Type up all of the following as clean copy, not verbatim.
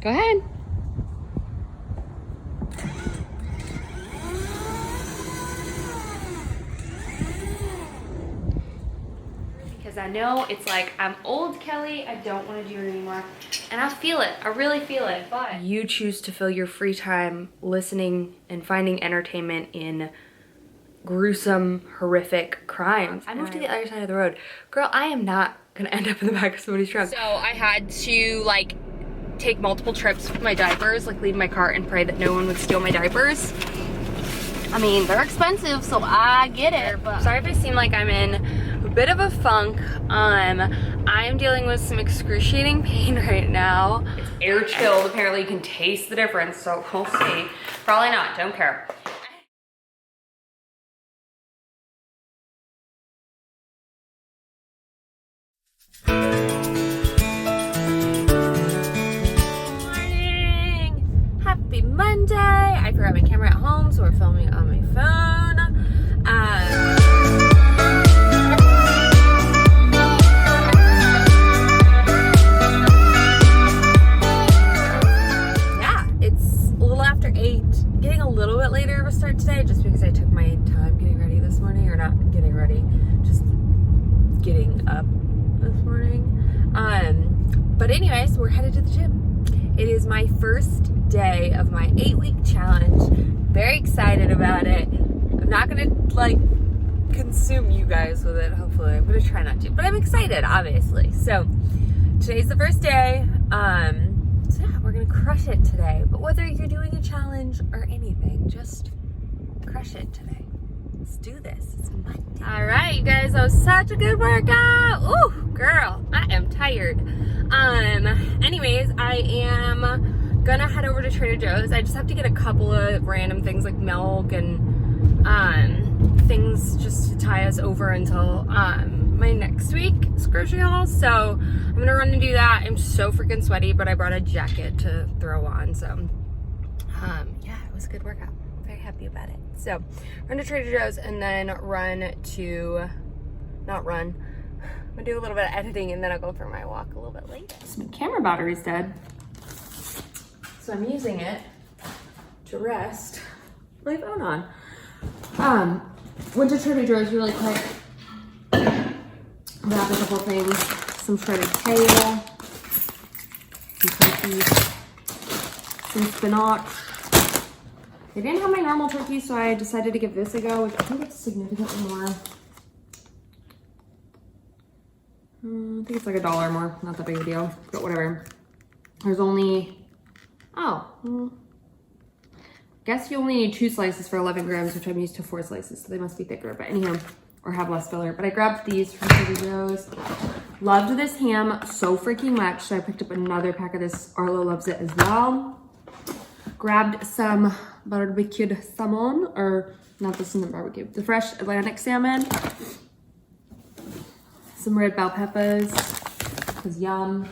Go ahead. Because I know it's like, I'm old, Kelly, I don't want to do it anymore. And I feel it, I really feel it, but you choose to fill your free time listening and finding entertainment in gruesome, horrific crimes. I moved to the other side of the road. Girl, I am not gonna end up in the back of somebody's truck. So I had to like take multiple trips with my diapers, like leave my car and pray that no one would steal my diapers. I mean, they're expensive, so I get it, but sorry if I seem like I'm in a bit of a funk. I am dealing with some excruciating pain right now. It's air chilled, apparently you can taste the difference, so we'll see. Probably not, don't care. Morning! Happy Monday! I forgot my camera at home, so we're filming it on my phone. Yeah, it's a little after 8. Getting a little bit later of a start today, just because I took my time getting ready this morning, or not getting ready, just getting up this morning. But anyways, we're headed to the gym. It is my first day of my 8-week challenge. Very excited about it. I'm not gonna like consume you guys with it, hopefully. I'm gonna try not to, but I'm excited, obviously. So today's the first day. So yeah, we're gonna crush it today. But whether you're doing a challenge or anything, just crush it today. Let's do this. It's Monday. All right, you guys, that was such a good workout. Ooh, girl, I am tired. Anyways, I am gonna head over to Trader Joe's. I just have to get a couple of random things like milk and things just to tie us over until my next week's grocery haul. So I'm gonna run and do that. I'm so freaking sweaty, but I brought a jacket to throw on. So yeah, it was a good workout. Very happy about it. So run to Trader Joe's and then I'm gonna do a little bit of editing and then I'll go for my walk a little bit later. So my camera battery's dead, so I'm using it to rest my phone on. Went to Trader Joe's really quick, grabbed a couple things, some shredded kale, some turkey, some spinach. They didn't have my normal turkey, so I decided to give this a go, which I think it's significantly more. I think it's like $1 more, not that big a deal, but whatever. There's only, guess you only need 2 slices for 11 grams, which I'm used to 4 slices, so they must be thicker, but anyhow, or have less filler. But I grabbed these from Trader Joe's. Loved this ham so freaking much, so I picked up another pack of this. Arlo loves it as well. Grabbed some barbecued salmon, or not this one, the barbecue, the fresh Atlantic salmon. Some red bell peppers, cause yum.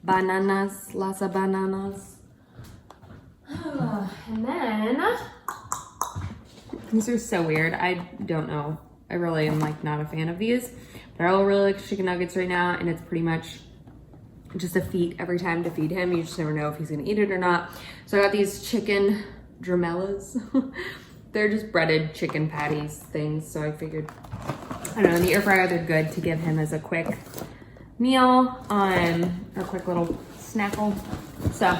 Bananas, lots of bananas. And then, these are so weird. I don't know. I really am like not a fan of these. But Arlo really likes chicken nuggets right now, and it's pretty much just a feat every time to feed him. You just never know if he's gonna eat it or not. So I got these chicken dramellas. They're just breaded chicken patties things. So I figured, I don't know, in the air fryer they're good to give him as a quick meal, or a quick little snackle. So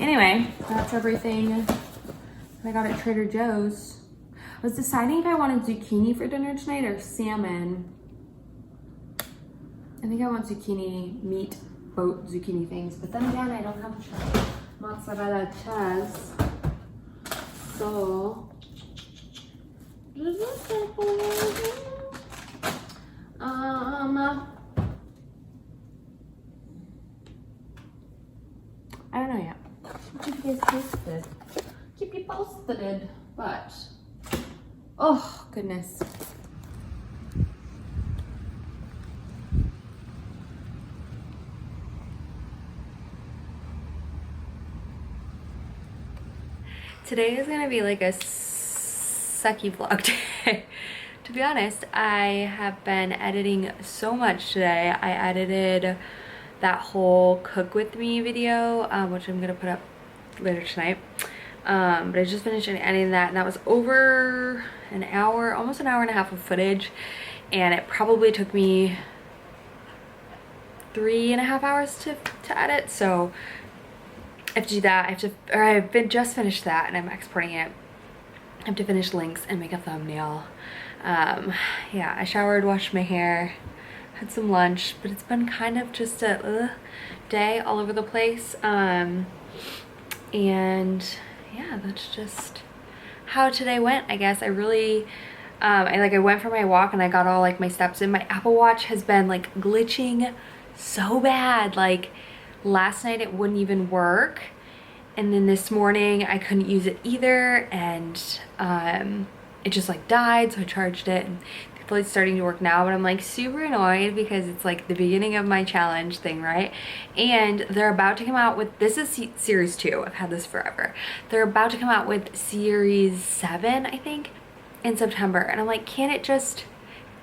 anyway, that's everything I got at Trader Joe's. I was deciding if I wanted zucchini for dinner tonight or salmon. I think I want zucchini, meat, boat zucchini things, but then again, I don't have mozzarella cheese. So, I don't know yet. I'll keep you guys posted. Keep you posted, but oh goodness. Today is gonna be like a sucky vlog day. To be honest, I have been editing so much today. I edited that whole cook with me video, which I'm gonna put up later tonight. But I just finished editing that, and that was over an hour, almost an hour and a half of footage, and it probably took me 3.5 hours to edit. So I have to do that. I've just finished that, and I'm exporting it. I have to finish links and make a thumbnail. Yeah, I showered, washed my hair, had some lunch, but it's been kind of just a day all over the place. And yeah, that's just how today went, I guess. I went for my walk and I got all like my steps in. My Apple Watch has been like glitching so bad. Like last night it wouldn't even work, and then this morning I couldn't use it either, and it just like died, so I charged it, and thankfully it's starting to work now. But I'm like super annoyed because it's like the beginning of my challenge thing, right? And they're about to come out with, this is series 2, I've had this forever. They're about to come out with series 7, I think, in September, and I'm like, can't it just,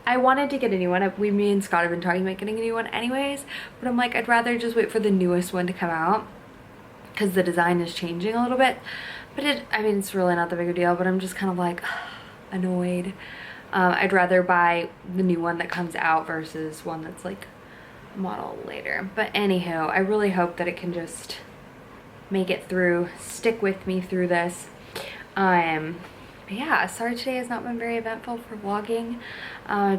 I wanted to get a new one. Me and Scott have been talking about getting a new one anyways, but I'm like, I'd rather just wait for the newest one to come out because the design is changing a little bit. But I mean, it's really not that big of a deal, but I'm just kind of like annoyed. I'd rather buy the new one that comes out versus one that's like a model later. But anywho, I really hope that it can just make it through, stick with me through this. But yeah, sorry today has not been very eventful for vlogging.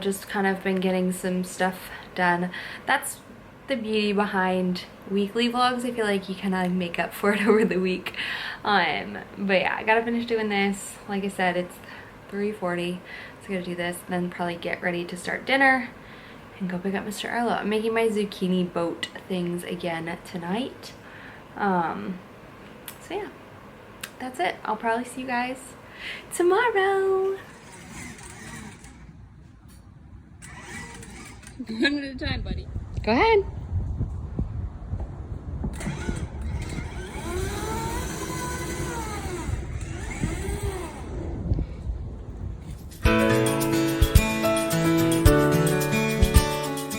Just kind of been getting some stuff done. That's the beauty behind weekly vlogs. I feel like you kind of make up for it over the week. But yeah, I gotta finish doing this. Like I said, it's 3:40, so I gotta do this, then probably get ready to start dinner and go pick up Mr. Arlo. I'm making my zucchini boat things again tonight. So yeah, that's it. I'll probably see you guys tomorrow. One at a time, buddy. Go ahead.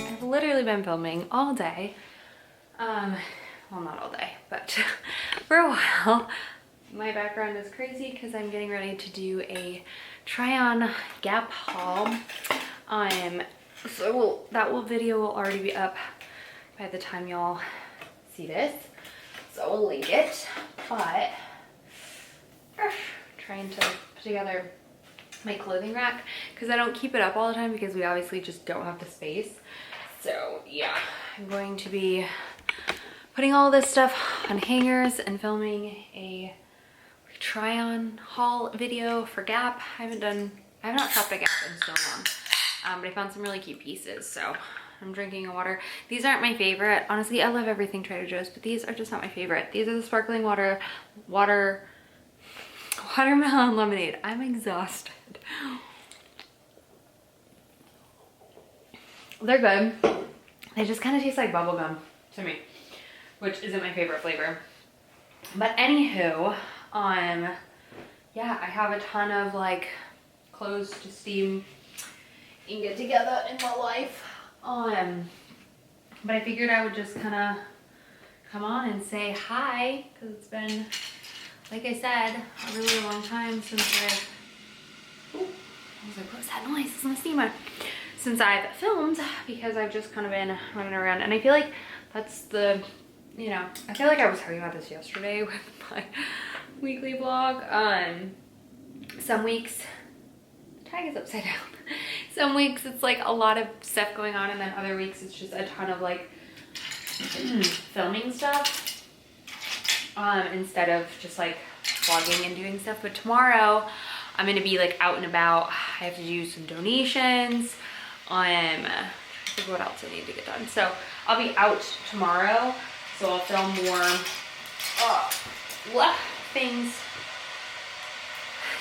I've literally been filming all day. Well, not all day, but for a while. My background is crazy because I'm getting ready to do a try-on Gap haul. So that video will already be up by the time y'all see this, so I'll link it. But trying to put together my clothing rack because I don't keep it up all the time because we obviously just don't have the space. So yeah, I'm going to be putting all this stuff on hangers and filming a try-on haul video for Gap. I have not shopped at Gap in so long, but I found some really cute pieces, so I'm drinking a water. These aren't my favorite. Honestly, I love everything Trader Joe's, but these are just not my favorite. These are the sparkling watermelon lemonade. I'm exhausted. They're good. They just kind of taste like bubble gum to me, which isn't my favorite flavor. But anywho, yeah, I have a ton of like clothes to steam and get together in my life. But I figured I would just kind of come on and say hi because it's been, like I said, a really long time since I was like, what's that noise? It's my steamer. Since I've filmed, because I've just kind of been running around, and I feel like that's the, you know, I feel like I was talking about this yesterday with my weekly vlog. Some weeks, the tag is upside down. Some weeks it's like a lot of stuff going on, and then other weeks it's just a ton of like filming stuff instead of just like vlogging and doing stuff. But tomorrow I'm gonna be like out and about. I have to do some donations. I think what else I need to get done. So I'll be out tomorrow, so I'll film more things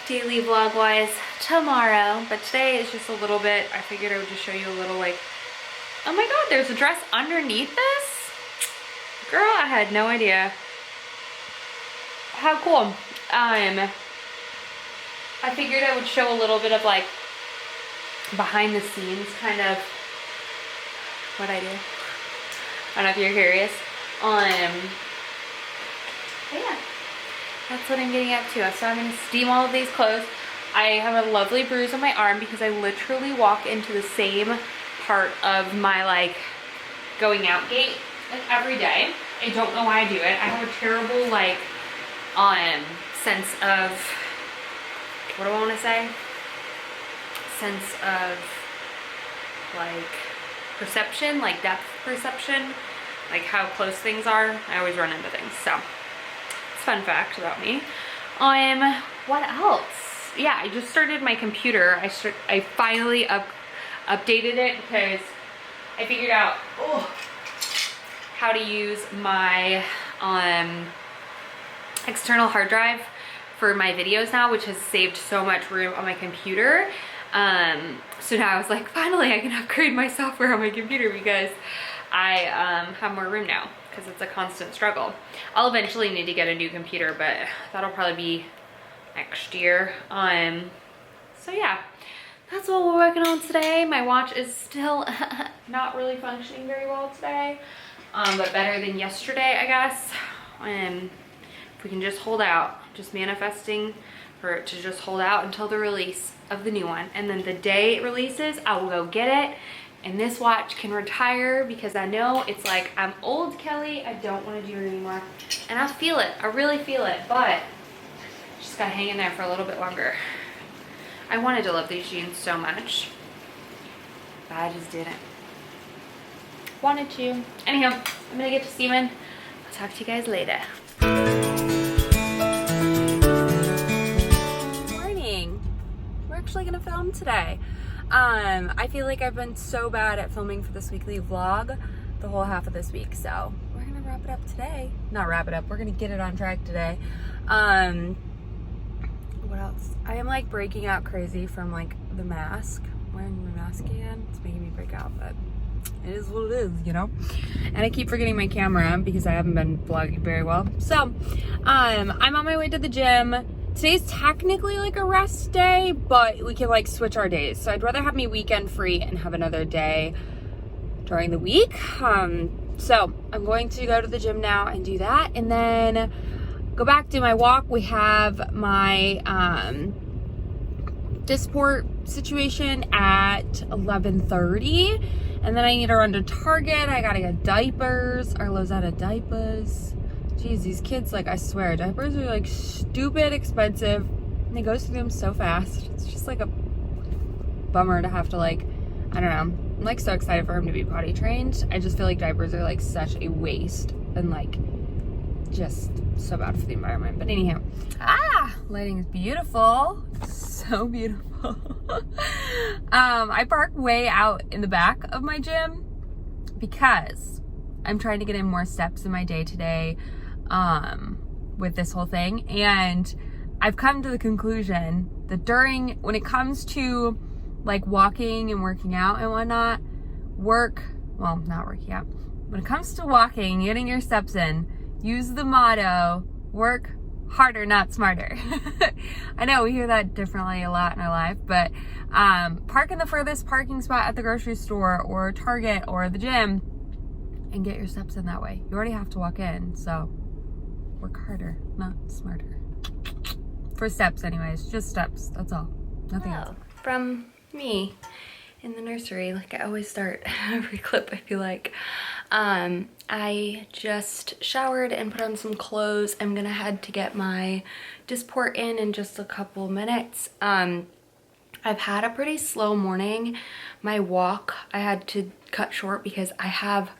daily vlog wise tomorrow. But today is just a little bit, I figured I would just show you a little like, oh my god, there's a dress underneath this? Girl, I had no idea. How cool. I figured I would show a little bit of like behind the scenes kind of what I do. don't know if you're curious. But yeah, that's what I'm getting up to. So I'm gonna steam all of these clothes. I have a lovely bruise on my arm because I literally walk into the same part of my like going out gate like every day. I don't know why I do it. I have a terrible like sense of, what do I want to say? Sense of like perception, like depth perception, like how close things are. I always run into things. So it's a fun fact about me. What else? Yeah, I just started my computer. I finally updated it because I figured out how to use my external hard drive for my videos now, which has saved so much room on my computer. So now I was like, finally I can upgrade my software on my computer because I have more room now, because it's a constant struggle. I'll eventually need to get a new computer, but that'll probably be next year. So yeah, that's what we're working on today. My watch is still not really functioning very well today, but better than yesterday, I guess. If we can just hold out, just manifesting for it to just hold out until the release of the new one. And then the day it releases, I will go get it. And this watch can retire because I know it's like, I'm old, Kelly. I don't want to do it anymore. And I feel it. I really feel it. But just gotta hang in there for a little bit longer. I wanted to love these jeans so much, but I just didn't. Wanted to. Anyhow, I'm gonna get to steaming. I'll talk to you guys later. Morning. We're actually gonna film today. I feel like I've been so bad at filming for this weekly vlog the whole half of this week, so we're gonna wrap it up today. Not wrap it up, we're gonna get it on track today. What else? I am like breaking out crazy from like the mask, wearing my mask again. It's making me break out, but it is what it is, you know? And I keep forgetting my camera because I haven't been vlogging very well. So, I'm on my way to the gym. Today's technically like a rest day, but we can like switch our days. So I'd rather have me weekend free and have another day during the week. So I'm going to go to the gym now and do that, and then go back, do my walk. We have my Dysport situation at 11:30, and then I need to run to Target. I gotta get diapers. Arlo's out of diapers. Jeez, these kids, like, I swear, diapers are like stupid expensive, and they go through them so fast. It's just like a bummer to have to, like, I don't know. I'm like so excited for him to be potty trained. I just feel like diapers are like such a waste and like just so bad for the environment. But anyhow, lighting is beautiful. So beautiful. I park way out in the back of my gym because I'm trying to get in more steps in my day today with this whole thing. And I've come to the conclusion that when it comes to like walking and working out and whatnot, not working out, when it comes to walking, getting your steps in, use the motto, work harder, not smarter. I know we hear that differently a lot in our life, but park in the furthest parking spot at the grocery store or Target or the gym and get your steps in that way. You already have to walk in, so work harder, not smarter. For steps anyways, just steps, that's all. Nothing else. From me in the nursery, like I always start every clip, I feel like. I just showered and put on some clothes. I'm gonna head to get my Dysport in just a couple minutes. I've had a pretty slow morning. My walk I had to cut short because I have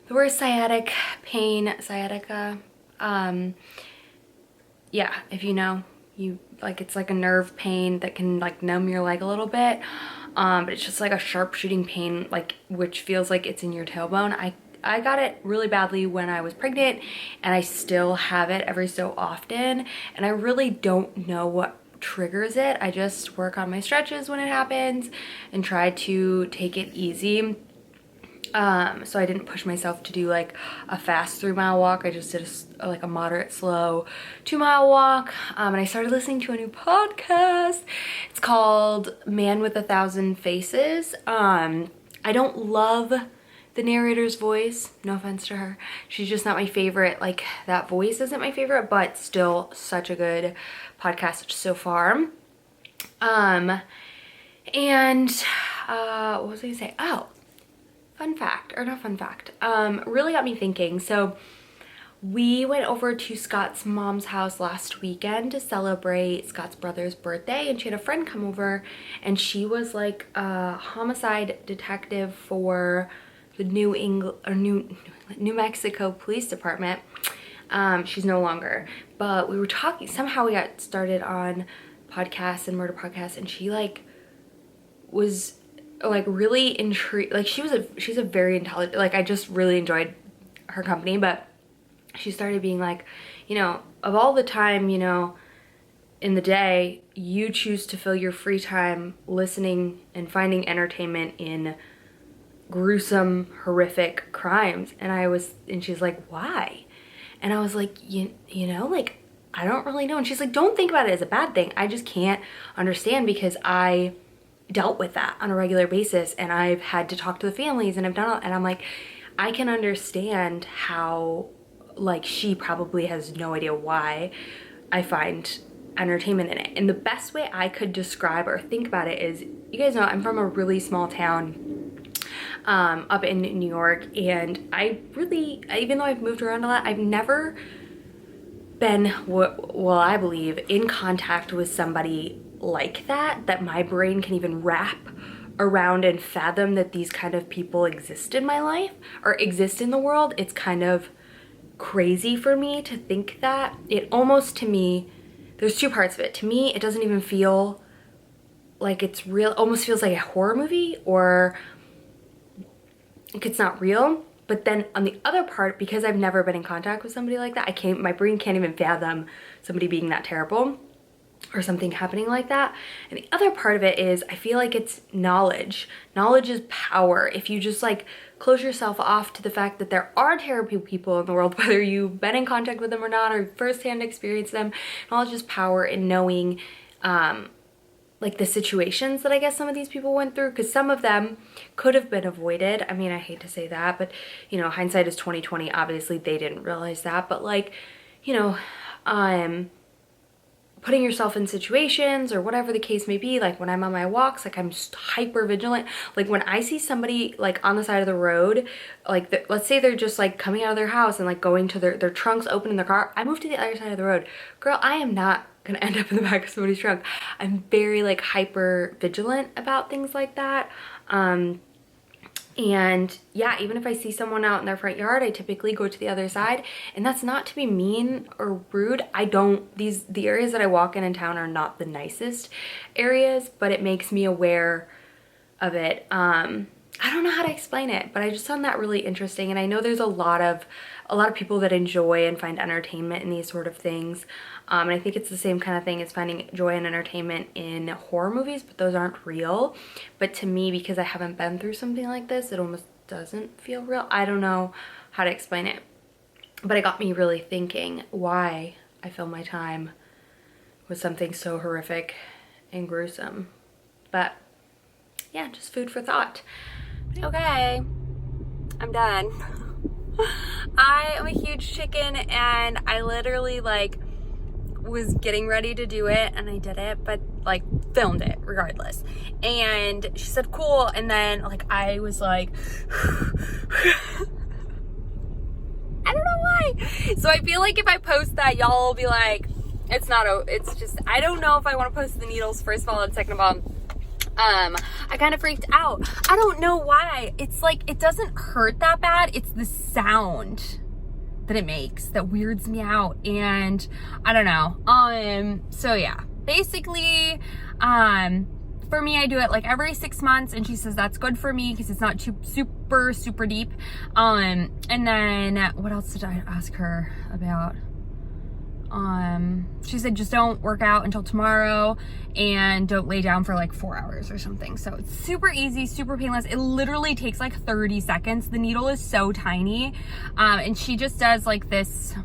the worst sciatica. Yeah, if you know, it's like a nerve pain that can like numb your leg a little bit. But it's just like a sharp shooting pain, like which feels like it's in your tailbone. I got it really badly when I was pregnant, and I still have it every so often, and I really don't know what triggers it. I just work on my stretches when it happens and try to take it easy. So I didn't push myself to do like a fast 3-mile walk. I just did a moderate slow 2-mile walk. And I started listening to a new podcast. It's called Man with 1,000 Faces. I don't love the narrator's voice. No offense to her. She's just not my favorite. Like, that voice isn't my favorite, but still such a good podcast so far. And what was I gonna say? Oh, fun fact, or not fun fact, really got me thinking. So we went over to Scott's mom's house last weekend to celebrate Scott's brother's birthday, and she had a friend come over, and she was like a homicide detective for the New Mexico Police Department. She's no longer, but we were talking, somehow we got started on podcasts and murder podcasts, and she like was like really intrigued. Like, she's a very intelligent, like, I just really enjoyed her company, but she started being like, you know, of all the time, you know, in the day, you choose to fill your free time listening and finding entertainment in gruesome, horrific crimes. And she's like, why? And I was like, you know, like, I don't really know. And she's like, don't think about it as a bad thing. I just can't understand, because I dealt with that on a regular basis, and I've had to talk to the families, and I've done all, and I'm like, I can understand how, like, she probably has no idea why I find entertainment in it. And the best way I could describe or think about it is, you guys know I'm from a really small town up in New York, and I really, even though I've moved around a lot, I've never been, well, I believe, in contact with somebody like that my brain can even wrap around and fathom that these kind of people exist in my life or exist in the world. It's kind of crazy for me to think that. It almost, to me, there's two parts of it. To me, it doesn't even feel like it's real. It almost feels like a horror movie, or like it's not real. But then on the other part, because I've never been in contact with somebody like that, my brain can't even fathom somebody being that terrible or something happening like that. And the other part of it is, I feel like it's knowledge. Knowledge is power. If you just like close yourself off to the fact that there are terrible people in the world, whether you've been in contact with them or not, or firsthand experience them, knowledge is power in knowing like the situations that I guess some of these people went through, because some of them could have been avoided. I mean, I hate to say that, but you know, hindsight is 20/20. Obviously they didn't realize that, but like, you know, putting yourself in situations or whatever the case may be, like when I'm on my walks, like I'm hyper vigilant. Like when I see somebody like on the side of the road, like let's say they're just like coming out of their house and like going to their trunks open in their car, I move to the other side of the road. Girl, I am not gonna end up in the back of somebody's trunk. I'm very like hyper vigilant about things like that. And yeah, even if I see someone out in their front yard, I typically go to the other side. And that's not to be mean or rude. The areas that I walk in town are not the nicest areas, but it makes me aware of it. I don't know how to explain it, but I just found that really interesting. And I know there's a lot of people that enjoy and find entertainment in these sort of things. And I think it's the same kind of thing as finding joy and entertainment in horror movies, but those aren't real. But to me, because I haven't been through something like this, it almost doesn't feel real. I don't know how to explain it, but it got me really thinking why I fill my time with something so horrific and gruesome. But yeah, just food for thought. Okay, I'm done. I am a huge chicken, and I literally like was getting ready to do it, and I did it, but like filmed it regardless. And she said cool, and then like I was like I don't know why. So I feel like if I post that, y'all will be like, it's just, I don't know if I want to post the needles, first of all, and second of all, I kind of freaked out. I don't know why. It's like, it doesn't hurt that bad. It's the sound that it makes that weirds me out. And I don't know. So yeah, basically, for me, I do it like every 6 months, and she says that's good for me because it's not too super deep. And then what else did I ask her about? She said just don't work out until tomorrow and don't lay down for like 4 hours or something. So it's super easy, super painless. It literally takes like 30 seconds. The needle is so tiny. And she just does like this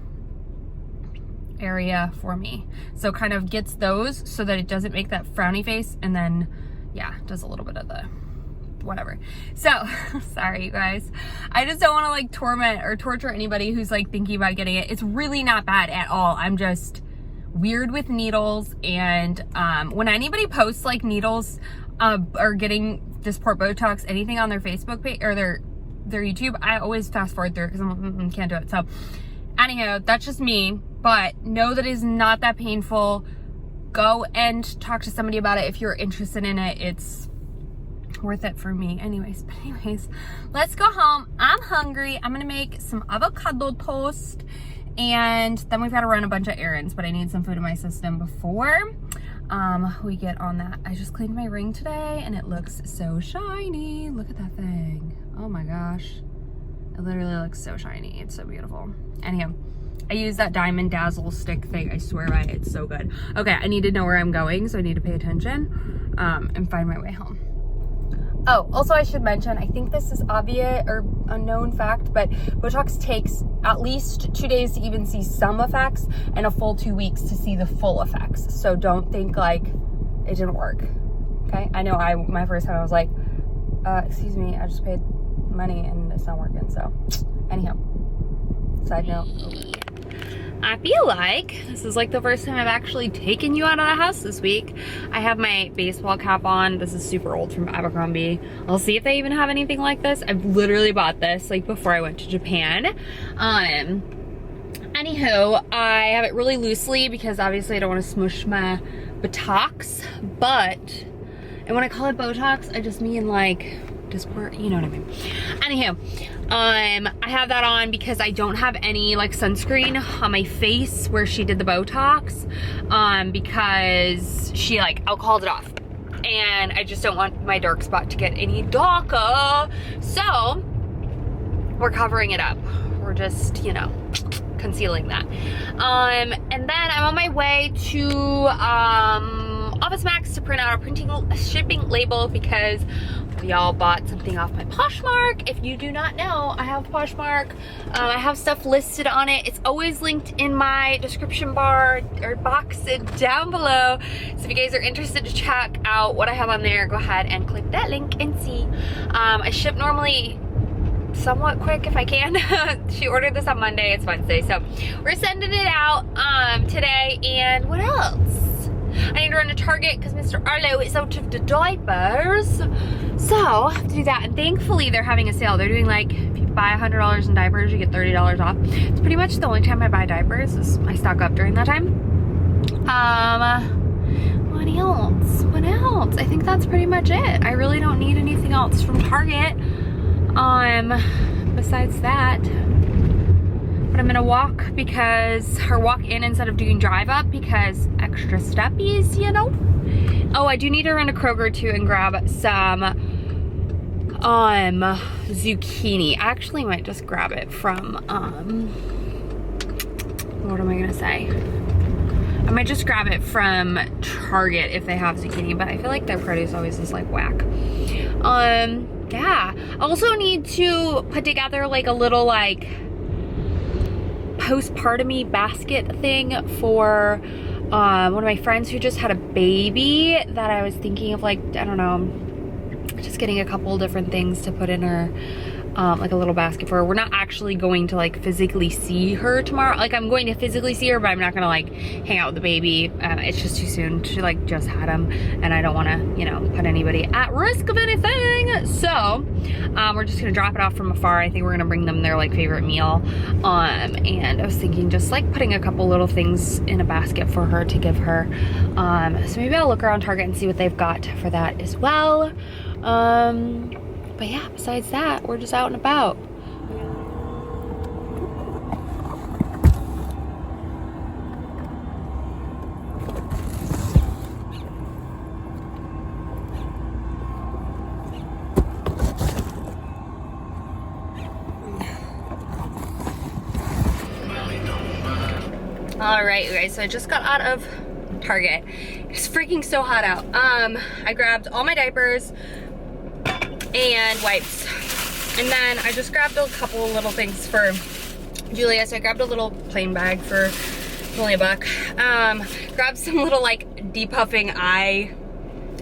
area for me. So kind of gets those so that it doesn't make that frowny face, and then yeah, does a little bit of the whatever. So, sorry you guys. I just don't want to like torment or torture anybody who's like thinking about getting it. It's really not bad at all. I'm just weird with needles, and when anybody posts like needles or getting Dysport, Botox, anything on their Facebook page or their YouTube, I always fast forward through it because I can't do it. So anyhow, that's just me, but know that it is not that painful. Go and talk to somebody about it if you're interested in it. It's worth it for me. Anyways, let's go home. I'm hungry. I'm gonna make some avocado toast, and then we've got to run a bunch of errands, but I need some food in my system before we get on that. I just cleaned my ring today and it looks so shiny. Look at that thing. Oh my gosh. It literally looks so shiny. It's so beautiful. Anyhow, I use that diamond dazzle stick thing. I swear by it. It's so good. Okay, I need to know where I'm going, so I need to pay attention and find my way home. Oh, also I should mention, I think this is obvious or unknown fact, but Botox takes at least 2 days to even see some effects and a full 2 weeks to see the full effects. So don't think like it didn't work, okay? I know my first time I was like, excuse me, I just paid money and it's not working, so anyhow, side note. I feel like this is like the first time I've actually taken you out of the house this week. I have my baseball cap on. This is super old from Abercrombie. I'll see if they even have anything like this. I've literally bought this like before I went to Japan. Anywho, I have it really loosely because obviously I don't want to smush my Botox, but, and when I call it Botox, I just mean like Dysport, you know what I mean. Anywho, I have that on because I don't have any like sunscreen on my face where she did the Botox, because she like alcoholed it off, and I just don't want my dark spot to get any darker, so we're covering it up. We're just, you know, concealing that. And then I'm on my way to Office Max to print out a shipping label because y'all bought something off my Poshmark. If you do not know, I have Poshmark. I have stuff listed on it. It's always linked in my description bar or box down below. So if you guys are interested to check out what I have on there, go ahead and click that link and see. I ship normally somewhat quick if I can. She ordered this on Monday, it's Wednesday, so we're sending it out today. And what else? I need to run to Target because Mr. Arlo is out of the diapers, so I have to do that. And thankfully they're having a sale. They're doing like, if you buy $100 in diapers, you get $30 off. It's pretty much the only time I buy diapers is I stock up during that time. What else? I think that's pretty much it. I really don't need anything else from Target besides that. But I'm gonna walk because, or walk in instead of doing drive up because extra steppies, you know? Oh, I do need to run to Kroger too and grab some zucchini. I actually might just grab it from what am I gonna say? I might just grab it from Target if they have zucchini, but I feel like their produce always is like whack. Yeah. I also need to put together like a little like postpartum basket thing for one of my friends who just had a baby that I was thinking of, like, I don't know, just getting a couple different things to put in her like a little basket for her. We're not actually going to like physically see her tomorrow. Like, I'm going to physically see her, but I'm not gonna like hang out with the baby. It's just too soon. She like just had him and I don't want to, you know, put anybody at risk of anything. So we're just gonna drop it off from afar. I think we're gonna bring them their like favorite meal. And I was thinking just like putting a couple little things in a basket for her to give her. So maybe I'll look around Target and see what they've got for that as well. But yeah, besides that, we're just out and about. All right, you guys, so I just got out of Target. It's freaking so hot out. I grabbed all my diapers and wipes, and then I just grabbed a couple little things for Julia. So I grabbed a little plain bag for only $1. Grabbed some little like depuffing eye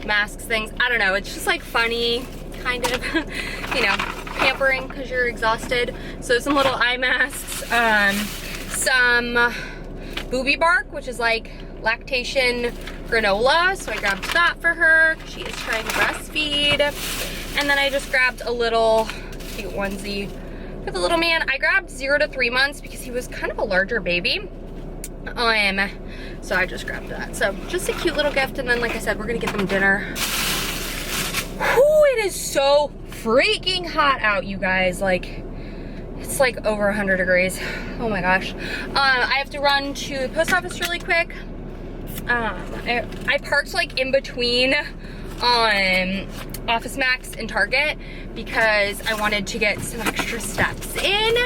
masks things. I don't know, it's just like funny kind of, you know, pampering because you're exhausted. So some little eye masks, some booby bark, which is like lactation granola. So I grabbed that for her. She is trying to breastfeed. And then I just grabbed a little cute onesie for the little man. I grabbed 0 to 3 months because he was kind of a larger baby. So I just grabbed that. So just a cute little gift. And then, like I said, we're gonna get them dinner. Whew, it is so freaking hot out, you guys. Like, it's like over 100 degrees. Oh my gosh. I have to run to the post office really quick. I parked like in between Office Max and Target because I wanted to get some extra steps in,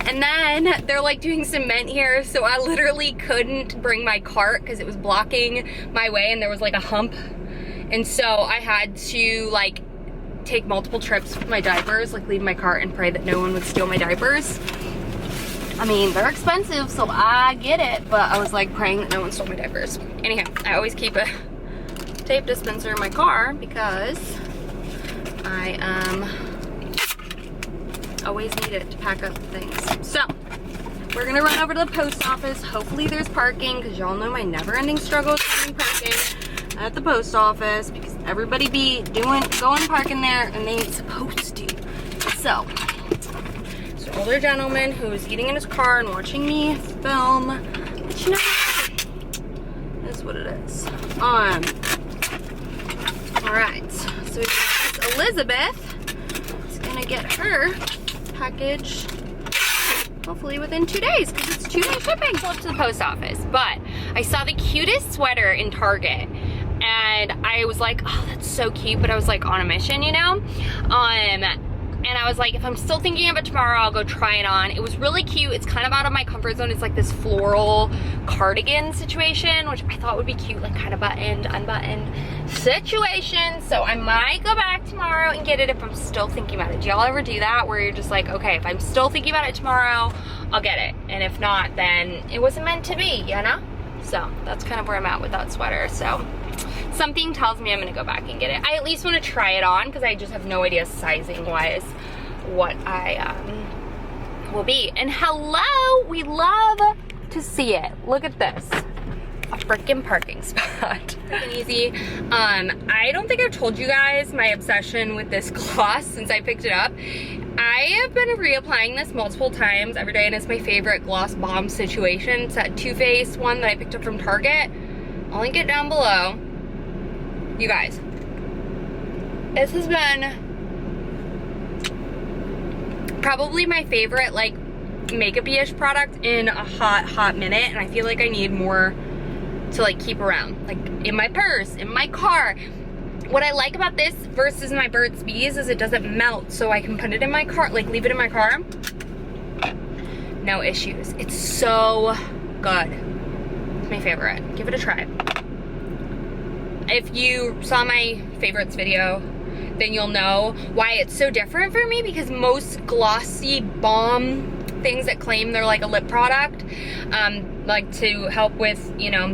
and then they're like doing cement here, so I literally couldn't bring my cart because it was blocking my way and there was like a hump, and so I had to like take multiple trips with my diapers, like leave my cart and pray that no one would steal my diapers. I mean, they're expensive, so I get it, but I was like praying that no one stole my diapers. Anyhow, I always keep a tape dispenser in my car because I always need it to pack up things. So we're gonna run over to the post office. Hopefully there's parking, because y'all know my never-ending struggle is finding parking at the post office, because everybody be going parking there and they ain't supposed to. So older gentleman who was eating in his car and watching me film, but you know, that's what it is. All right, so we got Miss Elizabeth is gonna get her package hopefully within 2 days, because it's 2-day shipping. Up to the post office, but I saw the cutest sweater in Target and I was like, oh, that's so cute, but I was like on a mission, you know? And I was like, if I'm still thinking of it tomorrow, I'll go try it on. It was really cute. It's kind of out of my comfort zone. It's like this floral cardigan situation, which I thought would be cute, like kind of buttoned, unbuttoned situation. So I might go back tomorrow and get it if I'm still thinking about it. Do y'all ever do that where you're just like, okay, if I'm still thinking about it tomorrow, I'll get it. And if not, then it wasn't meant to be, you know? So that's kind of where I'm at with that sweater. So something tells me I'm gonna go back and get it. I at least want to try it on because I just have no idea sizing wise what I will be. And hello, we love to see it. Look at this, a freaking parking spot. Easy. I don't think I've told you guys my obsession with this gloss since I picked it up. I have been reapplying this multiple times every day, and it's my favorite gloss bomb situation. It's that Too Faced one that I picked up from Target. I'll link it down below. You guys, this has been probably my favorite like makeup-ish product in a hot minute, and I feel like I need more to like keep around, like in my purse, in my car. What I like about this versus my Burt's Bees is it doesn't melt, so I can put it in my car, like leave it in my car, no issues. It's so good. It's my favorite. Give it a try. If you saw my favorites video, then you'll know why it's so different for me, because most glossy balm things that claim they're like a lip product, like to help with, you know,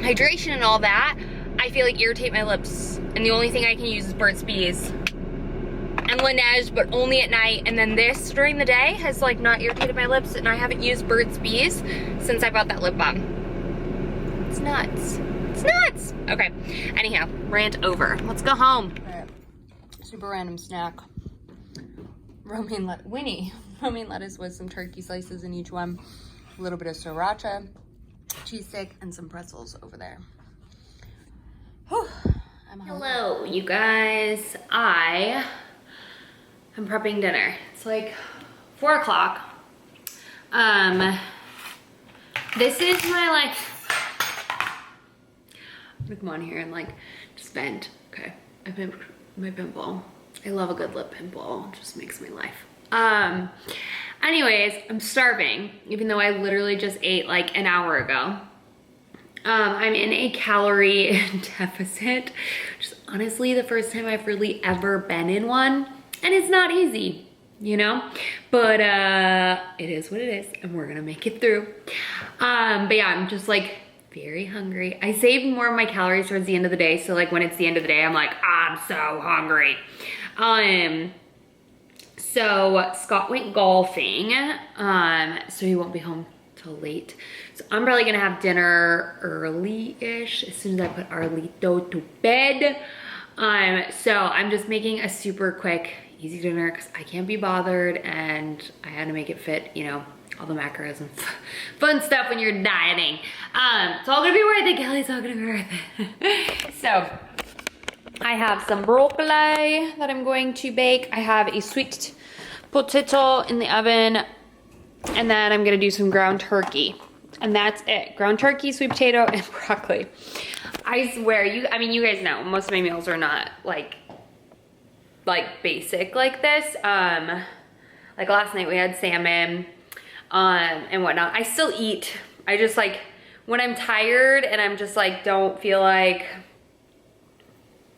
hydration and all that, I feel like irritate my lips. And the only thing I can use is Burt's Bees and Laneige, but only at night. And then this during the day has like not irritated my lips, and I haven't used Burt's Bees since I bought that lip balm. It's nuts. It's nuts. Okay, anyhow, rant over. Let's go home. All right. Super random snack. Romaine lettuce with some turkey slices in each one. A little bit of sriracha, cheese stick, and some pretzels over there. Whew. Hello, you guys. I am prepping dinner. It's like 4 o'clock. This is my like, I'm gonna come on here and like just vent. Okay, I pimped my pimple. I love a good lip pimple. It just makes my life. Anyways, I'm starving, even though I literally just ate like an hour ago. I'm in a calorie deficit, which is honestly the first time I've really ever been in one, and it's not easy, you know, but it is what it is, and we're gonna make it through. But yeah, I'm just like very hungry. I save more of my calories towards the end of the day, so like when it's the end of the day, I'm like, I'm so hungry. So Scott went golfing, so he won't be home till late. So I'm probably gonna have dinner early-ish as soon as I put Arlito to bed. So I'm just making a super quick, easy dinner because I can't be bothered, and I had to make it fit, you know, all the macros and fun stuff when you're dieting. It's all gonna be worth it, Kelly's all gonna be worth it. So I have some broccoli that I'm going to bake. I have a sweet potato in the oven, and then I'm gonna do some ground turkey. And that's it. Ground turkey, sweet potato, and broccoli. I swear, I mean, you guys know, most of my meals are not like basic like this. Like last night we had salmon, and whatnot. I still eat. I just like, when I'm tired and I'm just like, don't feel like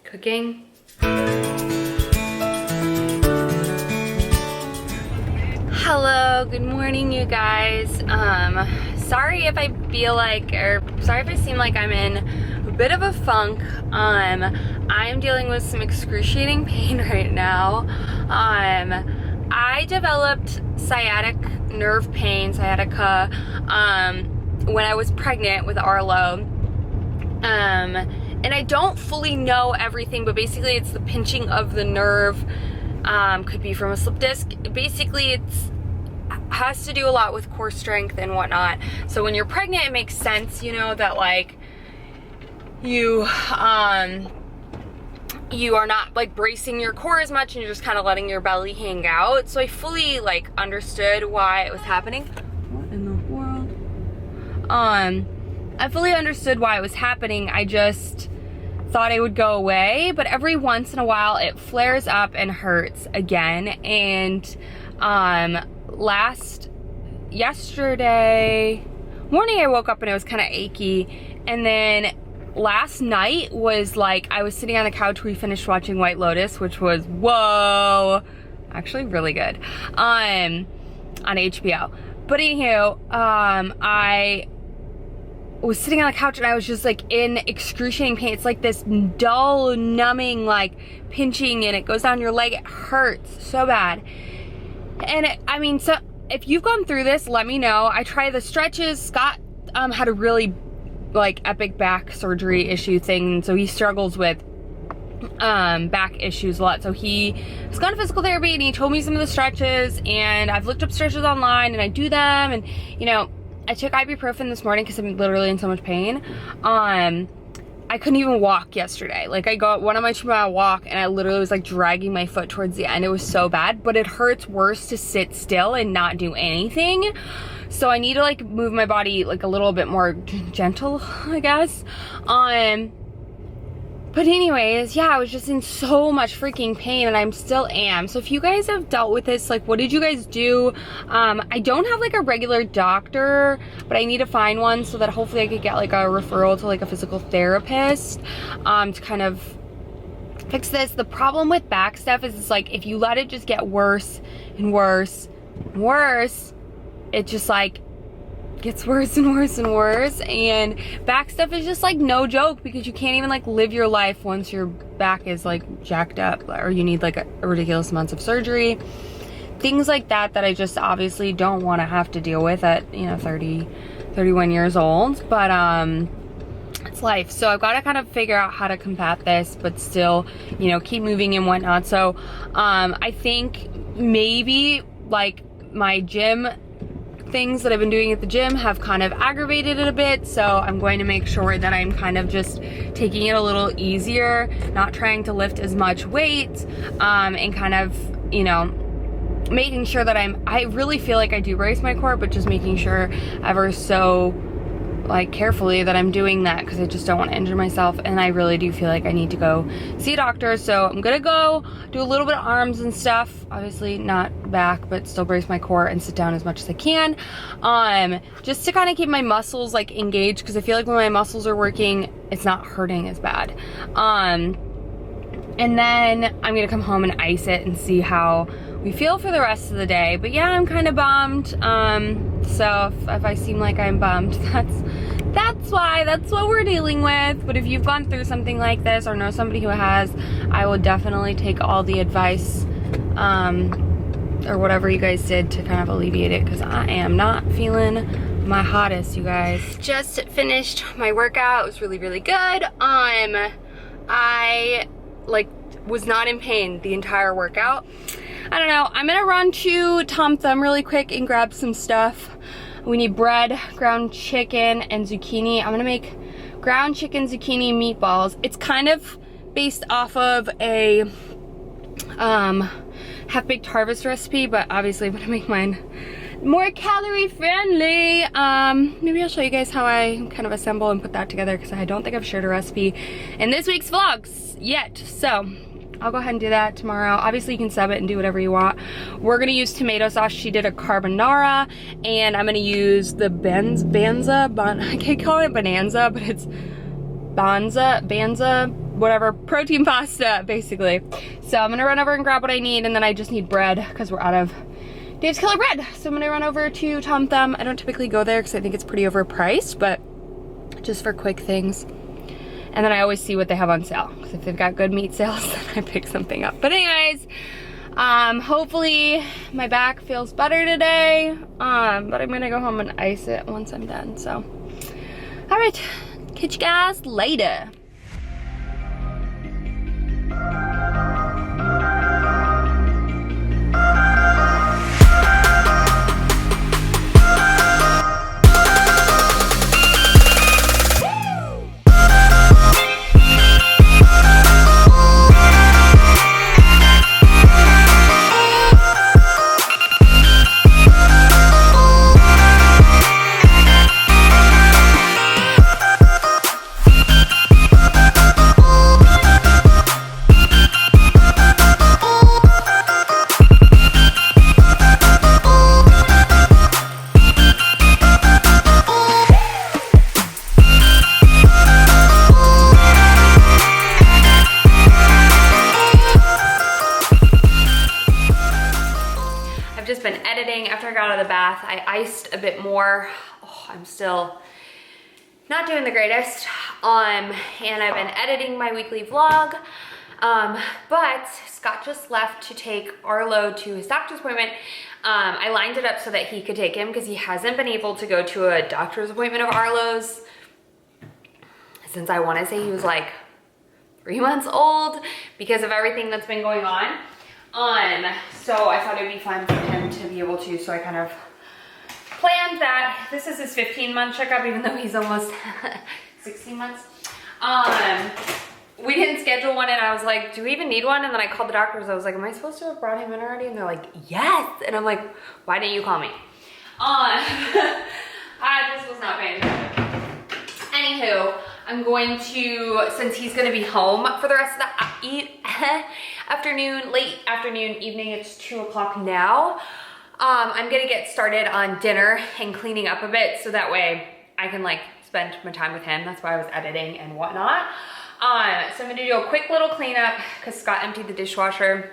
cooking. Hello, good morning, you guys. Sorry if I feel like, or sorry if I seem like I'm in a bit of a funk. I'm dealing with some excruciating pain right now. I developed sciatica when I was pregnant with Arlo. And I don't fully know everything, but basically it's the pinching of the nerve. Could be from a slip disc. Basically it's has to do a lot with core strength and whatnot. So when you're pregnant, it makes sense, you know, that like you are not like bracing your core as much and you're just kind of letting your belly hang out. So I fully like understood why it was happening. What in the world? I fully understood why it was happening. I just thought it would go away, but every once in a while it flares up and hurts again. And yesterday morning I woke up and it was kind of achy, and then last night was like, I was sitting on the couch, we finished watching White Lotus, which was, whoa, actually really good, on HBO. But anywho, I was sitting on the couch and I was just like in excruciating pain. It's like this dull, numbing, like pinching, and it goes down your leg. It hurts so bad. And I mean, so if you've gone through this, let me know. I try the stretches. Scott had a really like epic back surgery issue thing, so he struggles with back issues a lot. So he has gone to physical therapy and he told me some of the stretches, and I've looked up stretches online and I do them. And you know, I took ibuprofen this morning because I'm literally in so much pain. I couldn't even walk yesterday. Like I went on my 2-mile walk and I literally was like dragging my foot towards the end. It was so bad, but it hurts worse to sit still and not do anything. So I need to like move my body like a little bit more gentle, I guess. But anyways, yeah, I was just in so much freaking pain, and I still am. So if you guys have dealt with this, like, what did you guys do? I don't have like a regular doctor, but I need to find one so that hopefully I could get like a referral to like a physical therapist to kind of fix this. The problem with back stuff is it's like, if you let it just get worse and worse and worse, it just like gets worse and worse and worse. And back stuff is just like no joke, because you can't even like live your life once your back is like jacked up, or you need like a ridiculous amounts of surgery, things like that I just obviously don't want to have to deal with at, you know, 31 years old. But it's life. So I've got to kind of figure out how to combat this, but still, you know, keep moving and whatnot. So I think maybe like my gym things that I've been doing at the gym have kind of aggravated it a bit, so I'm going to make sure that I'm kind of just taking it a little easier, not trying to lift as much weight, and kind of, you know, making sure that I really feel like I do brace my core, but just making sure ever so like carefully that I'm doing that, because I just don't want to injure myself, and I really do feel like I need to go see a doctor. So I'm gonna go do a little bit of arms and stuff, obviously not back, but still brace my core and sit down as much as I can, just to kind of keep my muscles like engaged, because I feel like when my muscles are working, it's not hurting as bad. And then I'm gonna come home and ice it and see how we feel for the rest of the day. But yeah, I'm kind of bummed. So if I seem like I'm bummed, that's what we're dealing with. But if you've gone through something like this or know somebody who has, I will definitely take all the advice or whatever you guys did to kind of alleviate it, because I am not feeling my hottest, you guys. Just finished my workout. It was really, really good. I was not in pain the entire workout. I don't know. I'm gonna run to Tom Thumb really quick and grab some stuff. We need bread, ground chicken, and zucchini. I'm gonna make ground chicken zucchini meatballs. It's kind of based off of a half-baked harvest recipe, but obviously I'm gonna make mine more calorie friendly. Maybe I'll show you guys how I kind of assemble and put that together, because I don't think I've shared a recipe in this week's vlogs yet. So I'll go ahead and do that tomorrow. Obviously you can sub it and do whatever you want. We're gonna use tomato sauce. She did a carbonara, and I'm gonna use the I can't call it bonanza, but it's banza, whatever, protein pasta, basically. So I'm gonna run over and grab what I need, and then I just need bread, because we're out of Dave's Killer bread. So I'm gonna run over to Tom Thumb. I don't typically go there because I think it's pretty overpriced, but just for quick things. And then I always see what they have on sale, because if they've got good meat sales, then I pick something up. But anyways, hopefully my back feels better today, but I'm gonna go home and ice it once I'm done. So, all right, catch you guys later. After I got out of the bath, I iced a bit more. Oh, I'm still not doing the greatest. And I've been editing my weekly vlog. But Scott just left to take Arlo to his doctor's appointment. I lined it up so that he could take him, because he hasn't been able to go to a doctor's appointment of Arlo's since I want to say he was like 3 months old, because of everything that's been going on. So I thought it'd be fun for him to be able to, so I kind of planned that. This is his 15-month checkup, even though he's almost 16 months. We didn't schedule one, and I was like, do we even need one? And then I called the doctors. I was like, am I supposed to have brought him in already? And they're like, yes. And I'm like, why didn't you call me? I just was not paying attention. Anywho, I'm going to, since he's gonna be home for the rest of the afternoon, late afternoon, evening, it's 2 o'clock now. I'm gonna get started on dinner and cleaning up a bit, so that way I can like spend my time with him. That's why I was editing and whatnot. So I'm gonna do a quick little cleanup, because Scott emptied the dishwasher.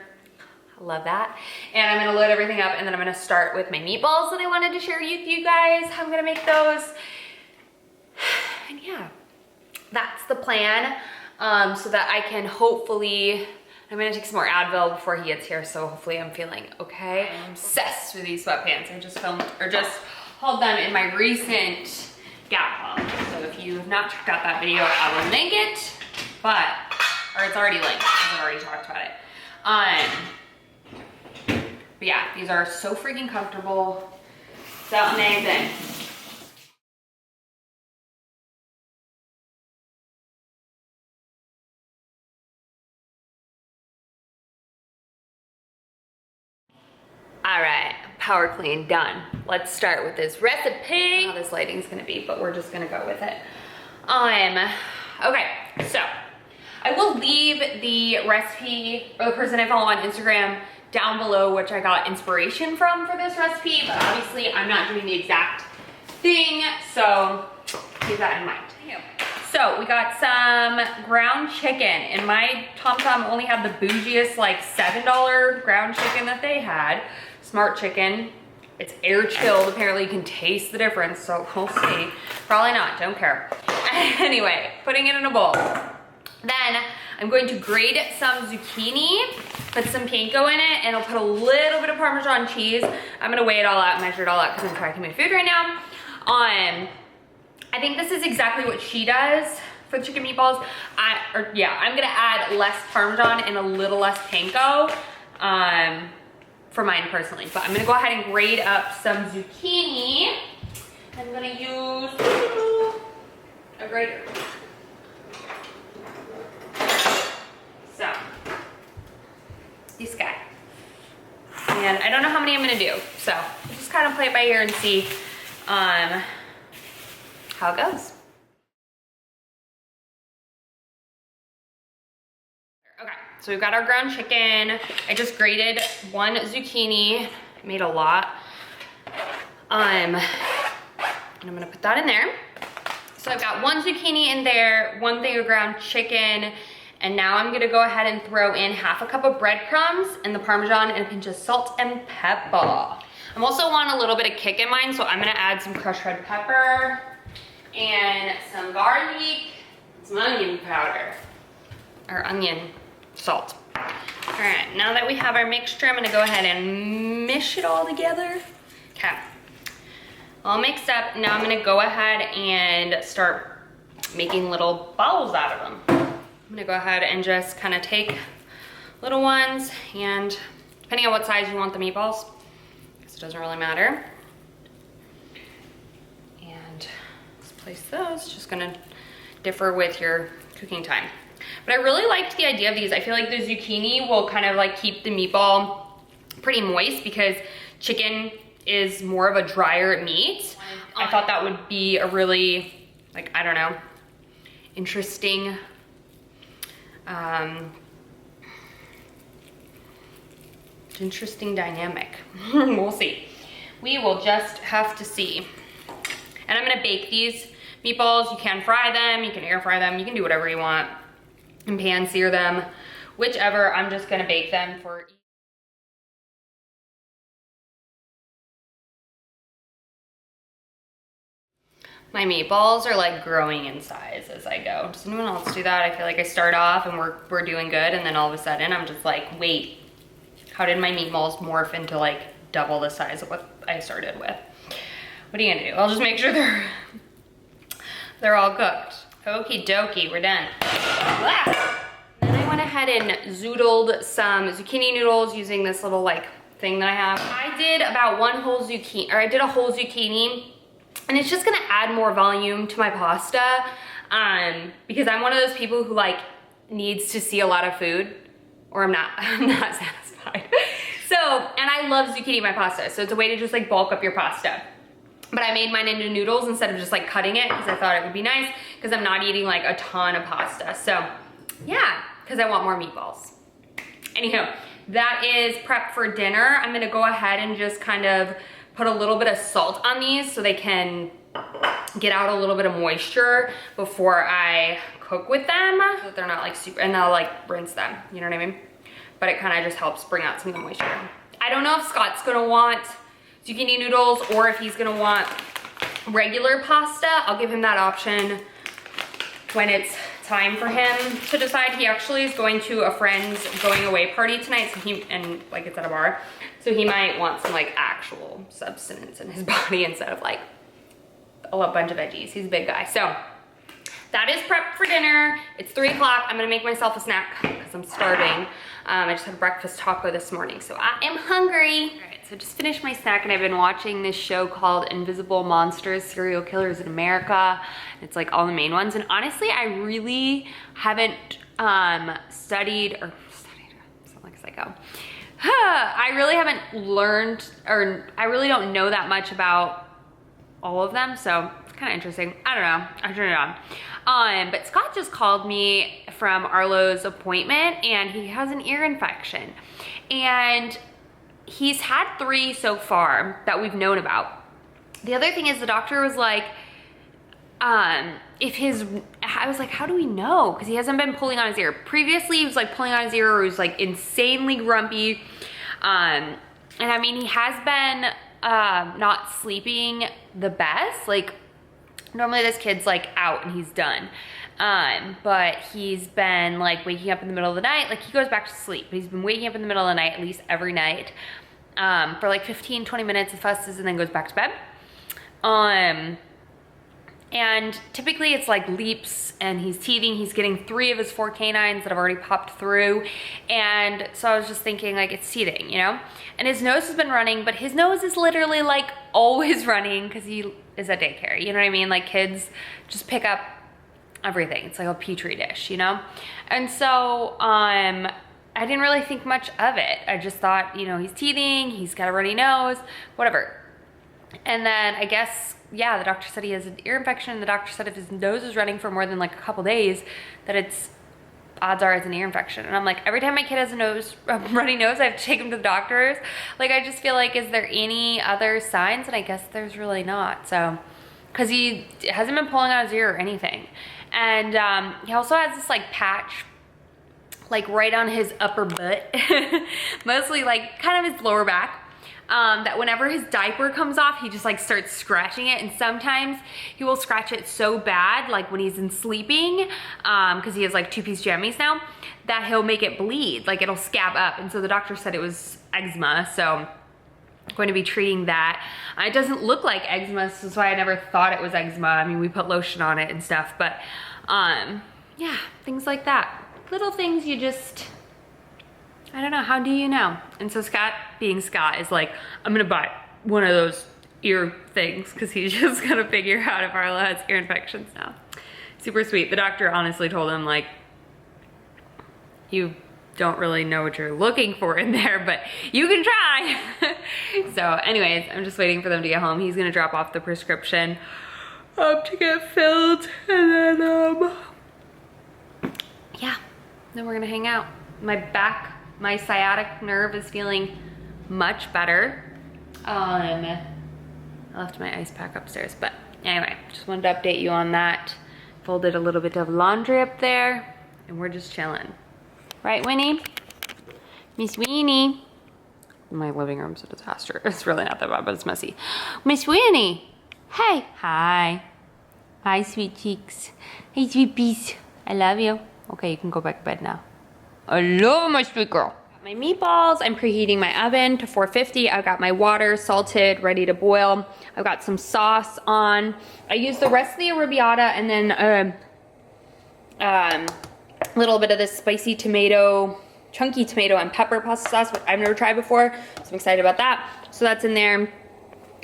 I love that. And I'm gonna load everything up, and then I'm gonna start with my meatballs that I wanted to share with you guys. I'm gonna make those. And yeah, that's the plan, so that I can hopefully, I'm gonna take some more Advil before he gets here, so hopefully I'm feeling okay. I'm obsessed with these sweatpants. I just filmed, or just hauled them in my recent Gap haul. So if you have not checked out that video, I will link it, or it's already linked, because I've already talked about it. But yeah, these are so freaking comfortable, so amazing. All right, power clean done. Let's start with this recipe. How this lighting's gonna be, but we're just gonna go with it. Okay, so I will leave the recipe, or the person I follow on Instagram, down below, which I got inspiration from for this recipe, but obviously I'm not doing the exact thing, so keep that in mind. So we got some ground chicken, and my Tom Thumb only had the bougiest like $7 ground chicken that they had. Smart Chicken, It's air chilled. Apparently you can taste the difference, so we'll see. Probably not, don't care. Anyway, putting it in a bowl. Then I'm going to grate some zucchini, put some panko in it, and I'll put a little bit of Parmesan cheese. I'm gonna weigh it all out, measure it all out, because I'm tracking my food right now. I think this is exactly what she does for the chicken meatballs. I'm gonna add less Parmesan and a little less panko for mine personally. But I'm gonna go ahead and grate up some zucchini. I'm gonna use a grater. So, this guy. And I don't know how many I'm gonna do, so we'll just kind of play it by ear and see how it goes. Okay, so we've got our ground chicken. I just grated one zucchini, made a lot. And I'm gonna put that in there. So I've got one zucchini in there, one thing of ground chicken, and now I'm gonna go ahead and throw in half a cup of breadcrumbs and the Parmesan and a pinch of salt and pepper. I'm also want a little bit of kick in mine, so I'm gonna add some crushed red pepper and some garlic, some onion powder, or onion salt. All right, now that we have our mixture, I'm gonna go ahead and mish it all together. Okay, all mixed up. Now I'm gonna go ahead and start making little balls out of them. I'm gonna go ahead and just kind of take little ones, and depending on what size you want the meatballs, because it doesn't really matter. And let's place those, just gonna differ with your cooking time. But I really liked the idea of these. I feel like the zucchini will kind of like keep the meatball pretty moist because chicken is more of a drier meat. I thought that would be a really, like, I don't know, interesting interesting dynamic. We'll see. We will just have to see. And I'm gonna bake these meatballs. You can fry them, you can air fry them, you can do whatever you want. And pan sear them, whichever. I'm just gonna bake them for. My meatballs are like growing in size as I go. Does anyone else do that? I feel like I start off and we're doing good, and then all of a sudden I'm just like, wait, how did my meatballs morph into like double the size of what I started with? What are you gonna do? I'll just make sure they're all cooked. Okie dokie, we're done. Then I went ahead and zoodled some zucchini noodles using this little like thing that I have. I did about one whole zucchini, or I did a whole zucchini. And it's just gonna add more volume to my pasta because I'm one of those people who like needs to see a lot of food, or I'm not satisfied. So, and I love zucchini in my pasta, so it's a way to just like bulk up your pasta. But I made mine into noodles instead of just like cutting it because I thought it would be nice because I'm not eating like a ton of pasta. So yeah, because I want more meatballs. Anyhow, that is prep for dinner. I'm gonna go ahead and just kind of put a little bit of salt on these so they can get out a little bit of moisture before I cook with them, so that they're not like super, and I'll like rinse them, you know what I mean? But it kind of just helps bring out some of the moisture. I don't know if Scott's gonna want zucchini noodles or if he's gonna want regular pasta. I'll give him that option when it's time for him to decide. He actually is going to a friend's going away party tonight, so and like it's at a bar, so he might want some like actual substance in his body instead of like a bunch of veggies. He's a big guy. So that is prep for dinner. It's 3 o'clock. I'm gonna make myself a snack because I'm starving. I just had breakfast taco this morning, so I am hungry. All right, so just finished my snack and I've been watching this show called Invisible Monsters, Serial Killers in America. It's like all the main ones. And honestly, I really haven't studied, sound like a psycho. I really haven't learned, or I really don't know that much about all of them, so it's kind of interesting. I don't know, I turned it on. But Scott just called me from Arlo's appointment and he has an ear infection. And he's had 3 so far that we've known about. The other thing is the doctor was like, I was like, how do we know? Because he hasn't been pulling on his ear. Previously, he was like pulling on his ear, or he was like insanely grumpy. And I mean, he has been not sleeping the best. Like normally this kid's like out and he's done. But he's been like waking up in the middle of the night. Like he goes back to sleep, but he's been waking up in the middle of the night at least every night for like 15, 20 minutes, fusses, and then goes back to bed. And typically it's like leaps and he's teething. He's getting 3 of his 4 canines that have already popped through. And so I was just thinking like it's teething, you know? And his nose has been running, but his nose is literally like always running because he is at daycare, you know what I mean? Like kids just pick up everything. It's like a petri dish, you know? And so, I didn't really think much of it. I just thought, you know, he's teething, he's got a runny nose, whatever. And then I guess, yeah, the doctor said he has an ear infection. The doctor said if his nose is running for more than like a couple days, that it's, odds are it's an ear infection. And I'm like, every time my kid has a runny nose, I have to take him to the doctors. Like, I just feel like, is there any other signs? And I guess there's really not. So, cause he hasn't been pulling out his ear or anything. And he also has this like patch like right on his upper butt, mostly like kind of his lower back. That whenever his diaper comes off, he just like starts scratching it. And sometimes he will scratch it so bad, like when he's in sleeping, cause he has like 2-piece jammies now, that he'll make it bleed, like it'll scab up. And so the doctor said it was eczema. So I'm going to be treating that. It doesn't look like eczema, so that's why I never thought it was eczema. I mean, we put lotion on it and stuff, but yeah, things like that. Little things you just, I don't know, how do you know? And so Scott, being Scott, is like, I'm gonna buy one of those ear things because he's just gonna figure out if Arlo has ear infections now. Super sweet. The doctor honestly told him like, you don't really know what you're looking for in there, but you can try. So anyways, I'm just waiting for them to get home. He's gonna drop off the prescription to get filled, and then yeah, then we're gonna hang out. My back, my sciatic nerve is feeling much better. I left my ice pack upstairs, but anyway, just wanted to update you on that. Folded a little bit of laundry up there, and we're just chilling. Right, Winnie? Miss Winnie. My living room's a disaster. It's really not that bad, but it's messy. Miss Winnie. Hey. Hi. Hi, sweet cheeks. Hey, sweet peas. I love you. Okay, you can go back to bed now. I love my sweet girl. My meatballs, I'm preheating my oven to 450. I've got my water salted, ready to boil. I've got some sauce on. I used the rest of the arrabbiata and then a little bit of this spicy tomato, chunky tomato and pepper pasta sauce, which I've never tried before, so I'm excited about that. So that's in there.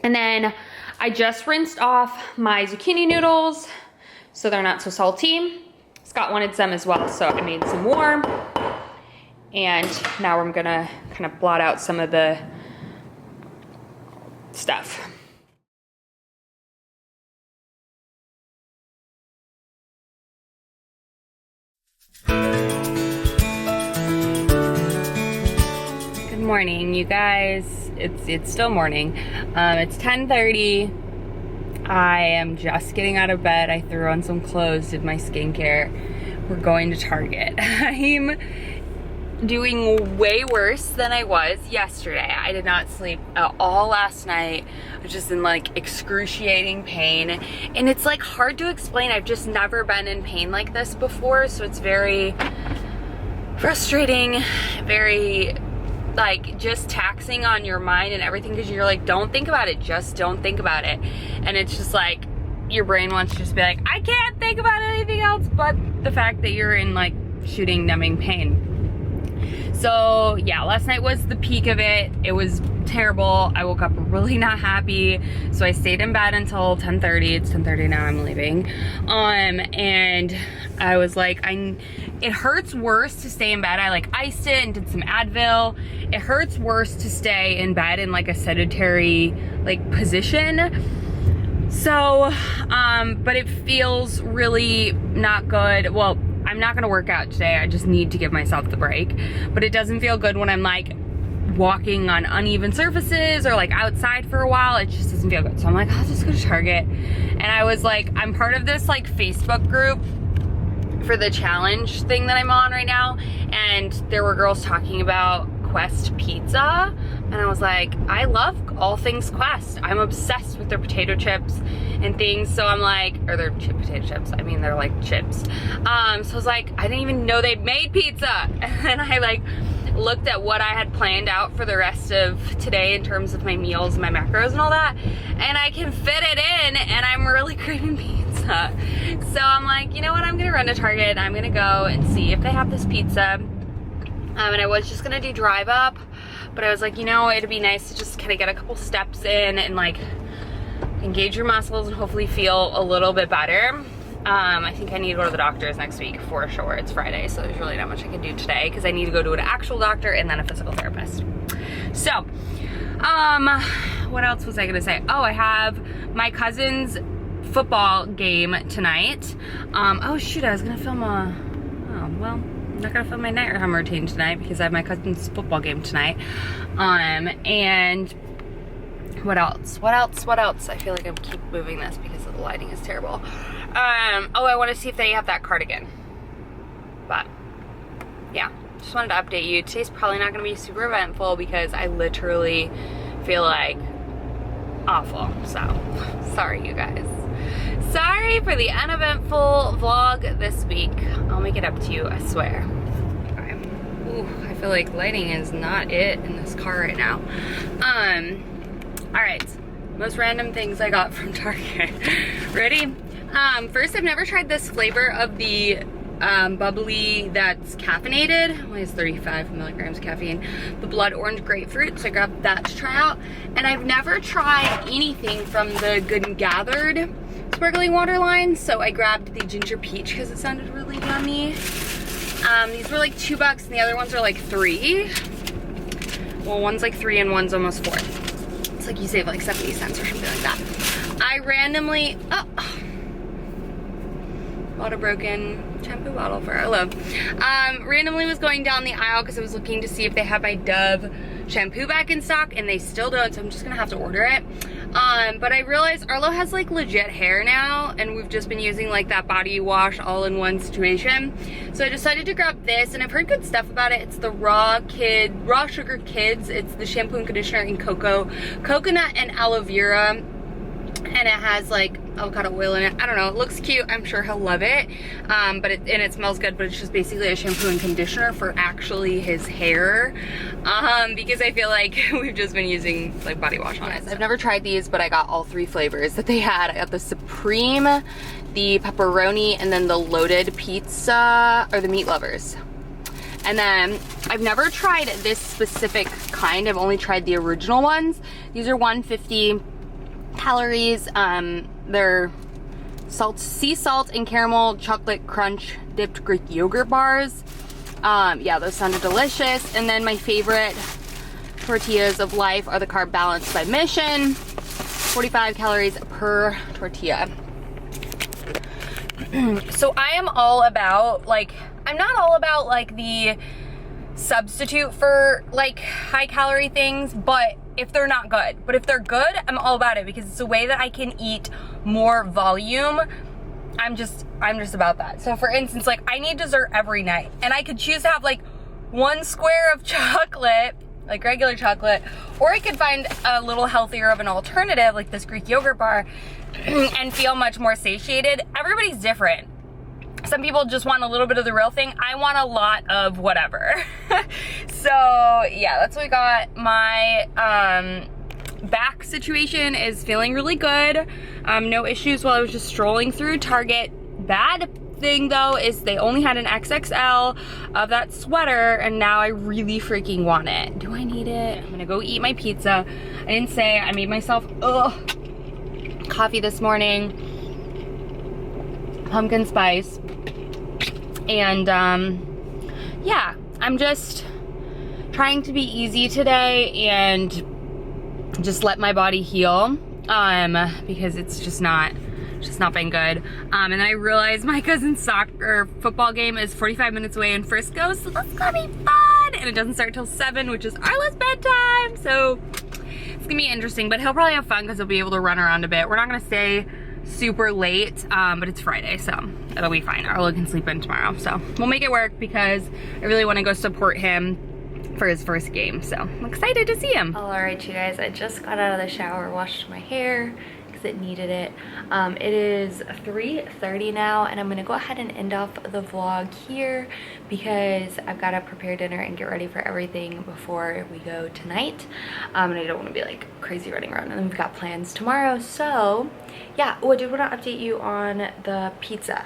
And then I just rinsed off my zucchini noodles so they're not so salty. Scott wanted some as well, so I made some more. And now I'm gonna kind of blot out some of the stuff. Good morning, you guys. It's still morning. It's 10:30. I am just getting out of bed. I threw on some clothes, did my skincare. We're going to Target. I'm doing way worse than I was yesterday. I did not sleep at all last night. I was just in like excruciating pain. And it's like hard to explain. I've just never been in pain like this before. So it's very frustrating, very like just taxing on your mind and everything, because you're like, don't think about it, just don't think about it. And it's just like your brain wants to just be like, I can't think about anything else but the fact that you're in like shooting numbing pain. So yeah, last night was the peak of it. It was terrible. I woke up really not happy. So I stayed in bed until 10:30. It's 10:30 now, I'm leaving. And I was like, it hurts worse to stay in bed. I like iced it and did some Advil. It hurts worse to stay in bed in like a sedentary like position. So, but it feels really not good. Well, I'm not gonna work out today. I just need to give myself the break. But it doesn't feel good when I'm like walking on uneven surfaces or like outside for a while. It just doesn't feel good. So I'm like, I'll just go to Target. And I was like, I'm part of this like Facebook group for the challenge thing that I'm on right now. And there were girls talking about Quest Pizza, and I was like, I love all things Quest. I'm obsessed with their potato chips and things. So I'm like, or their potato chips. I mean, they're like chips. So I was like, I didn't even know they made pizza. And then I like looked at what I had planned out for the rest of today in terms of my meals and my macros and all that, and I can fit it in, and I'm really craving pizza. So I'm like, you know what, I'm gonna run to Target and I'm gonna go and see if they have this pizza. And I was just gonna do drive up, but I was like, you know, it'd be nice to just kind of get a couple steps in and like engage your muscles and hopefully feel a little bit better. I think I need to go to the doctor's next week for sure. It's Friday, so there's really not much I can do today because I need to go to an actual doctor and then a physical therapist. So, what else was I gonna say? Oh, I have my cousin's football game tonight. Oh shoot, I was gonna film I'm not gonna film my night routine tonight because I have my cousin's football game tonight. And what else? I feel like I keep moving this because the lighting is terrible. Oh, I want to see if they have that cardigan. But yeah, just wanted to update you. Today's probably not going to be super eventful because I literally feel like awful. So sorry, you guys. Sorry for the uneventful vlog this week. I'll make it up to you, I swear. Okay. Ooh, I feel like lighting is not it in this car right now. All right, most random things I got from Target. Ready? First, I've never tried this flavor of the bubbly that's caffeinated. Only has 35 milligrams caffeine. The blood orange grapefruit, so I grabbed that to try out. And I've never tried anything from the Good and Gathered sparkling water line, so I grabbed the ginger peach because it sounded really yummy. These were like $2 and the other ones are like $3. Well, one's like $3 and one's almost $4. It's like you save like 70 cents or something like that. I randomly, bought a broken shampoo bottle for Arlo. Randomly was going down the aisle because I was looking to see if they have my Dove shampoo back in stock, and they still don't, so I'm just gonna have to order it. But I realized Arlo has like legit hair now, and we've just been using like that body wash all-in-one situation. So I decided to grab this, and I've heard good stuff about it. It's the Raw Sugar Kids. It's the shampoo and conditioner in coconut and aloe vera, and it has like avocado oil in it. I don't know, it looks cute. I'm sure he'll love it. But it smells good, but it's just basically a shampoo and conditioner for actually his hair. Because I feel like we've just been using like body wash on it. I've never tried these, but I got all 3 flavors that they had. I got the Supreme, the pepperoni, and then the loaded pizza, or the meat lovers. And then I've never tried this specific kind. I've only tried the original ones. These are 150 calories. They're sea salt and caramel chocolate crunch dipped Greek yogurt bars. Yeah, those sounded delicious. And then my favorite tortillas of life are the Carb Balance by Mission, 45 calories per tortilla. So I am all about, like, I'm not all about like the substitute for like high calorie things, but if they're not good. But if they're good, I'm all about it because it's a way that I can eat more volume. I'm just about that. So for instance, like I need dessert every night, and I could choose to have like 1 square of chocolate, like regular chocolate, or I could find a little healthier of an alternative like this Greek yogurt bar and feel much more satiated. Everybody's different. Some people just want a little bit of the real thing. I want a lot of whatever. So yeah, that's what we got. My back situation is feeling really good. No issues while I was just strolling through Target. Bad thing though is they only had an XXL of that sweater, and now I really freaking want it. Do I need it? I'm gonna go eat my pizza. I didn't say I made myself coffee this morning, pumpkin spice, and yeah, I'm just trying to be easy today and just let my body heal, because it's just not been good. And then I realized my cousin's football game is 45 minutes away in Frisco, so that's gonna be fun. And it doesn't start till 7, which is Arlo's bedtime, so it's gonna be interesting. But he'll probably have fun because he'll be able to run around a bit. We're not gonna stay super late, but it's Friday, so it'll be fine. Arlo can sleep in tomorrow, so we'll make it work because I really want to go support him for his first game. So I'm excited to see him. All right, you guys, I just got out of the shower, washed my hair because it needed it. It is 3:30 now, and I'm gonna go ahead and end off the vlog here because I've got to prepare dinner and get ready for everything before we go tonight. And I don't want to be like crazy running around, and then we've got plans tomorrow. So yeah. Oh, I did want to update you on the pizza.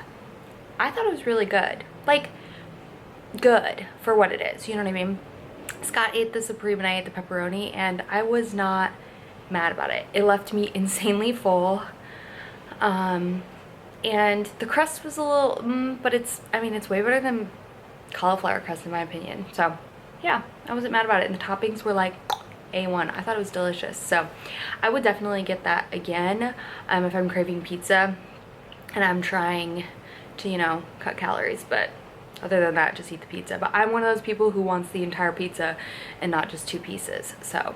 I thought it was really good. Like, good for what it is, you know what I mean? Scott ate the supreme and I ate the pepperoni, and I was not mad about it. It left me insanely full. And the crust was a little, but it's, I mean, it's way better than cauliflower crust in my opinion. So yeah, I wasn't mad about it. And the toppings were like A1. I thought it was delicious. So I would definitely get that again if I'm craving pizza and I'm trying to, you know, cut calories. But other than that, just eat the pizza. But I'm one of those people who wants the entire pizza and not just 2 pieces. So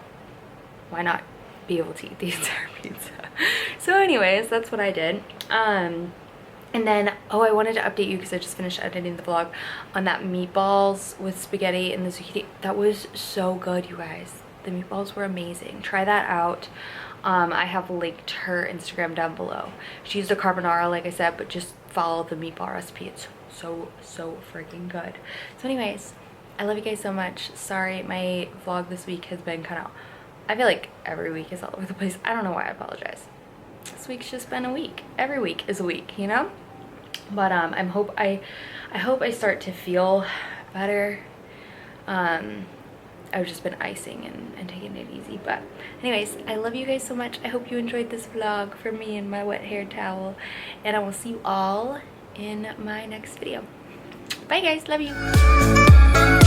why not be able to eat the entire pizza? So anyways, that's what I did. And then, oh, I wanted to update you because I just finished editing the vlog on that meatballs with spaghetti and the zucchini. That was so good, you guys. The meatballs were amazing. Try that out. I have linked her Instagram down below. She used a carbonara, like I said, but just follow the meatball recipe. It's so freaking good. So anyways, I love you guys so much. Sorry, my vlog this week has been kind of, I feel like every week is all over the place. I don't know why. I apologize. This week's just been a week. Every week is a week, you know? But I hope I start to feel better. I've just been icing and taking it easy. But anyways, I love you guys so much. I hope you enjoyed this vlog for me and my wet hair towel, and I will see you all in my next video. Bye guys, love you.